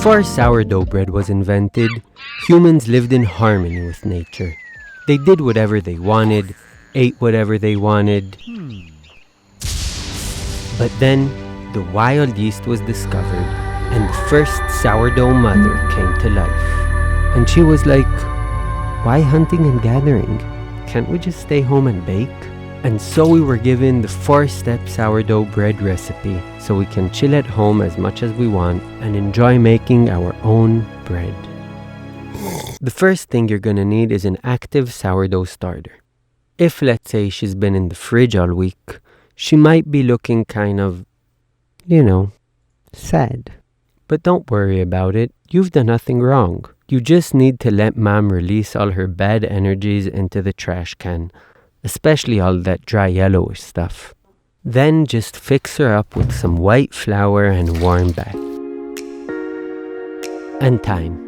Before sourdough bread was invented, humans lived in harmony with nature. They did whatever they wanted, ate whatever they wanted. But then, the wild yeast was discovered, and the first sourdough mother came to life. And she was like, why hunting and gathering? Can't we just stay home and bake? And so we were given the 4-step sourdough bread recipe so we can chill at home as much as we want and enjoy making our own bread. The first thing you're gonna need is an active sourdough starter. If, let's say, she's been in the fridge all week, she might be looking kind of, sad. But don't worry about it. You've done nothing wrong. You just need to let Mom release all her bad energies into the trash can, especially all that dry yellowish stuff. Then just fix her up with some white flour and warm bath. And time.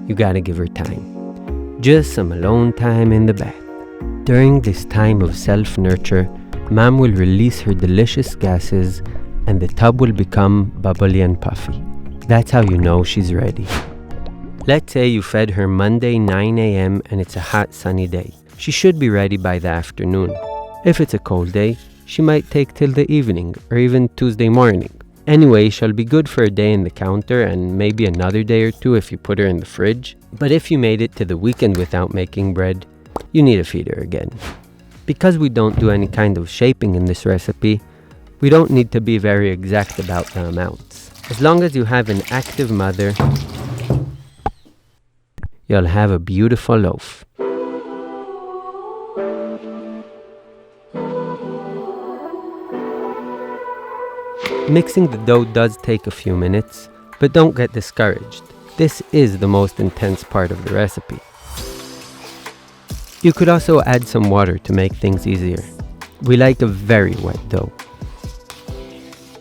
You gotta give her time. Just some alone time in the bath. During this time of self-nurture, Mom will release her delicious gases and the tub will become bubbly and puffy. That's how you know she's ready. Let's say you fed her Monday 9 a.m. and it's a hot sunny day. She should be ready by the afternoon. If it's a cold day, she might take till the evening or even Tuesday morning. Anyway, she'll be good for a day in the counter and maybe another day or two if you put her in the fridge. But if you made it to the weekend without making bread, you need to feed her again. Because we don't do any kind of shaping in this recipe, we don't need to be very exact about the amounts. As long as you have an active mother, you'll have a beautiful loaf. Mixing the dough does take a few minutes, but don't get discouraged. This is the most intense part of the recipe. You could also add some water to make things easier. We like a very wet dough.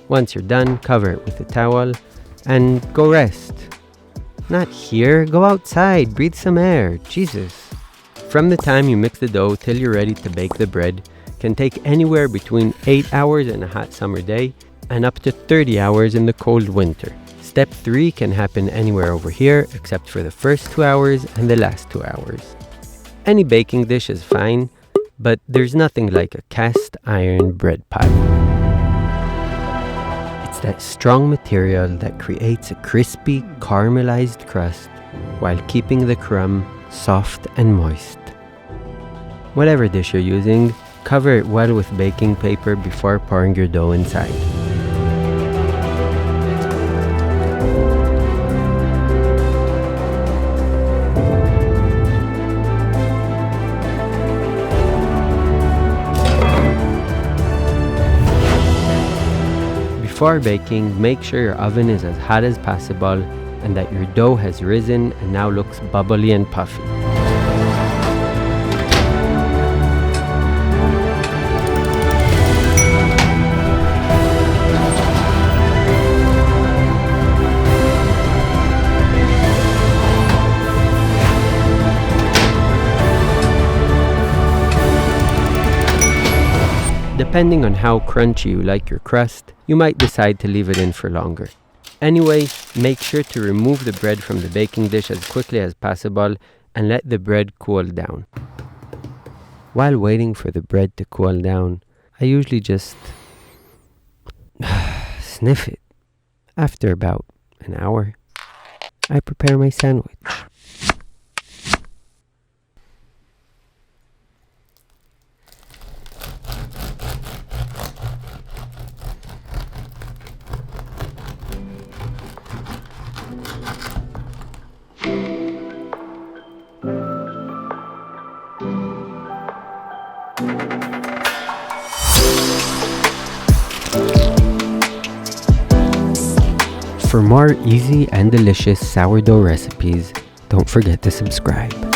Once you're done, cover it with a towel and go rest. Not here, go outside, breathe some air, Jesus. From the time you mix the dough till you're ready to bake the bread can take anywhere between 8 hours in a hot summer day and up to 30 hours in the cold winter. Step 3 can happen anywhere over here except for the first 2 hours and the last 2 hours. Any baking dish is fine, but there's nothing like a cast iron bread pot. It's that strong material that creates a crispy, caramelized crust while keeping the crumb soft and moist. Whatever dish you're using, cover it well with baking paper before pouring your dough inside. Before baking, make sure your oven is as hot as possible and that your dough has risen and now looks bubbly and puffy. Depending on how crunchy you like your crust, you might decide to leave it in for longer. Anyway, make sure to remove the bread from the baking dish as quickly as possible and let the bread cool down. While waiting for the bread to cool down, I usually just sniff it. After about an hour, I prepare my sandwich. For more easy and delicious sourdough recipes, don't forget to subscribe.